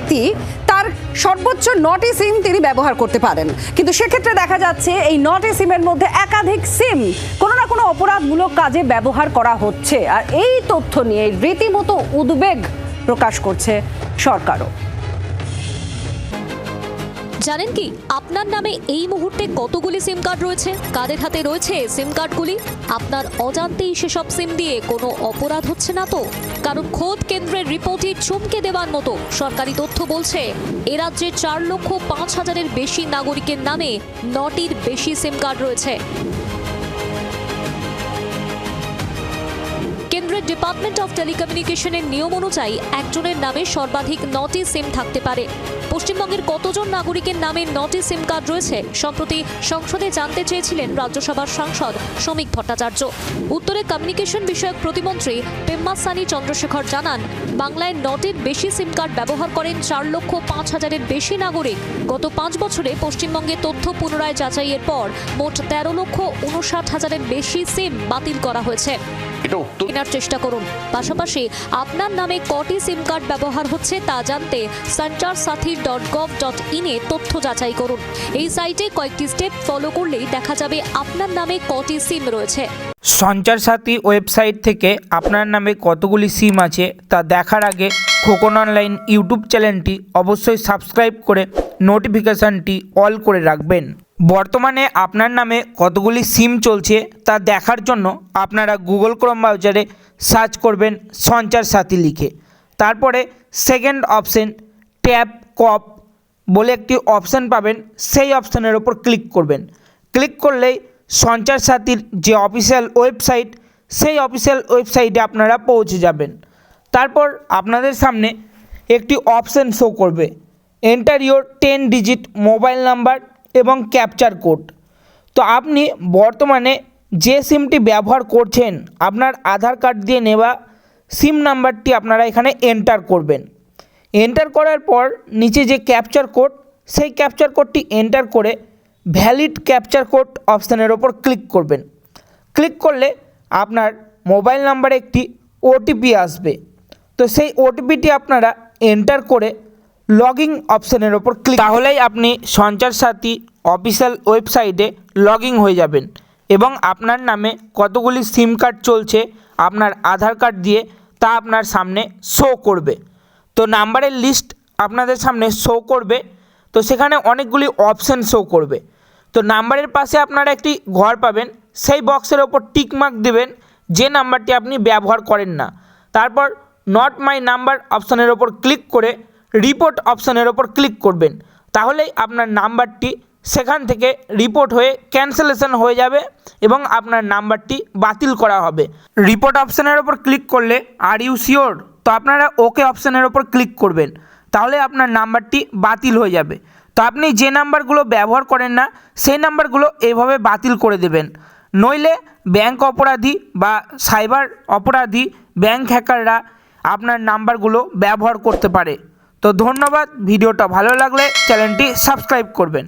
ব্যক্তি তার সর্বোচ্চ 9টি সিম তিনি ব্যবহার করতে পারেন, কিন্তু সেক্ষেত্রে দেখা যাচ্ছে এই 9টি সিমের মধ্যে একাধিক সিম কোনো না কোনো অপরাধমূলক কাজে ব্যবহার করা হচ্ছে। আর এই তথ্য নিয়ে রীতিমতো উদ্বেগ প্রকাশ করছে সরকারও। জানেন কি আপনার নামে এই মুহূর্তে কতগুলি সিম কার্ড রয়েছে, কাদের হাতে রয়েছে সিম কার্ডগুলি? আপনার অজান্তেই সেসব সিম দিয়ে কোনো অপরাধ হচ্ছে না তো? কারণ খোদ কেন্দ্রের রিপোর্টে চমকে দেওয়ার মতো সরকারি তথ্য বলছে এ রাজ্যে 4,05,000-এর বেশি নাগরিকের নামে 9টির বেশি সিম কার্ড রয়েছে। কেন্দ্রের ডিপার্টমেন্ট অফ টেলিকমিউনিকেশনের নিয়ম অনুযায়ী একজনের নামে সর্বাধিক 9টি সিম থাকতে পারে। পশ্চিমবঙ্গের কতজন নাগরিকের নামে 9টি সিম কার্ড রয়েছে সম্প্রতি সংসদে জানতে চেয়েছিলেন রাজ্যসভার সাংসদ শ্রমিক ভট্টাচার্য। উত্তরে কমিউনিকেশন বিষয়ক প্রতিমন্ত্রী পেম্মাসানি চন্দ্রশেখর জানান, বাংলায় 9টির বেশি সিম কার্ড ব্যবহার করেন 4,05,000-এর বেশি নাগরিক। গত 5 বছরে পশ্চিমবঙ্গে তথ্য পুনরায় যাচাইয়ের পর মোট 13,59,000-এর বেশি সিম বাতিল করা হয়েছে। কেনার চেষ্টা করুন। পাশাপাশি আপনার নামে কটি সিম কার্ড ব্যবহার হচ্ছে তা জানতে sancharsathy.gov.in এ তথ্য যাচাই করুন। এই সাইটে কয়েকটি স্টেপ ফলো করলেই দেখা যাবে আপনার নামে কটি সিম রয়েছে। সঞ্চার সাথী ওয়েবসাইট থেকে আপনার নামে কতগুলি সিম আছে তা দেখার আগে খোকন অনলাইন ইউটিউব চ্যানেলটি অবশ্যই সাবস্ক্রাইব করে নোটিফিকেশানটি অল করে রাখবেন। বর্তমানে আপনার নামে কতগুলি সিম চলছে তা দেখার জন্য আপনারা গুগল ক্রোম ব্রাউজারে সার্চ করবেন সঞ্চার সাথী লিখে, তারপরে সেকেন্ড অপশন ট্যাব কপ বলে একটি অপশান পাবেন, সেই অপশানের ওপর ক্লিক করবেন। ক্লিক করলেই সঞ্চার সাথীর যে অফিসিয়াল ওয়েবসাইট সেই অফিসিয়াল ওয়েবসাইটে আপনারা পৌঁছে যাবেন। তারপর আপনাদের সামনে একটি অপশান শো করবে, enter your 10 digit mobile number এবং ক্যাপচার কোড। তো আপনি বর্তমানে যে সিমটি ব্যবহার করছেন আপনার আধার কার্ড দিয়ে নেওয়া সিম নাম্বারটি আপনারা এখানে এন্টার করবেন। এন্টার করার পর নিচে যে ক্যাপচার কোড সেই ক্যাপচার কোডটি এন্টার করে ভ্যালিড ক্যাপচার কোড অপশানের ওপর ক্লিক করবেন। ক্লিক করলে আপনার মোবাইল নাম্বারে একটি ওটিপি আসবে। তো সেই ওটিপিটি আপনারা এন্টার করে লগইন অপশানের ওপর ক্লিক, তাহলেই আপনি সঞ্চার সাথী অফিসিয়াল ওয়েবসাইটে লগইন হয়ে যাবেন এবং আপনার নামে কতগুলি সিম কার্ড চলছে আপনার আধার কার্ড দিয়ে তা আপনার সামনে শো করবে। তো নাম্বারের লিস্ট আপনাদের সামনে শো করবে, তো সেখানে অনেকগুলি অপশান শো করবে। তো নাম্বারের পাশে আপনারা একটি ঘর পাবেন, সেই বক্সের ওপর টিক মার্ক দেবেন যে নাম্বারটি আপনি ব্যবহার করেন না। তারপর নট মাই নাম্বার অপশানের ওপর ক্লিক করে রিপোর্ট অপশানের ওপর ক্লিক করবেন, তাহলেই আপনার নাম্বারটি সেখান থেকে রিপোর্ট হয়ে ক্যান্সেলেশন হয়ে যাবে এবং আপনার নাম্বারটি বাতিল করা হবে। রিপোর্ট অপশানের ওপর ক্লিক করলে আর ইউ শিওর, তো আপনারা ওকে অপশানের ওপর ক্লিক করবেন, তাহলে আপনার নাম্বারটি বাতিল হয়ে যাবে। তো আপনি যে নাম্বারগুলো ব্যবহার করেন না সেই নাম্বারগুলো এইভাবে বাতিল করে দেবেন, নইলে ব্যাংক অপরাধী বা সাইবার অপরাধী ব্যাংক হ্যাকাররা আপনার নাম্বারগুলো ব্যবহার করতে পারে। তো ধন্যবাদ, ভিডিওটা ভালো লাগলে চ্যানেলটি সাবস্ক্রাইব করবেন।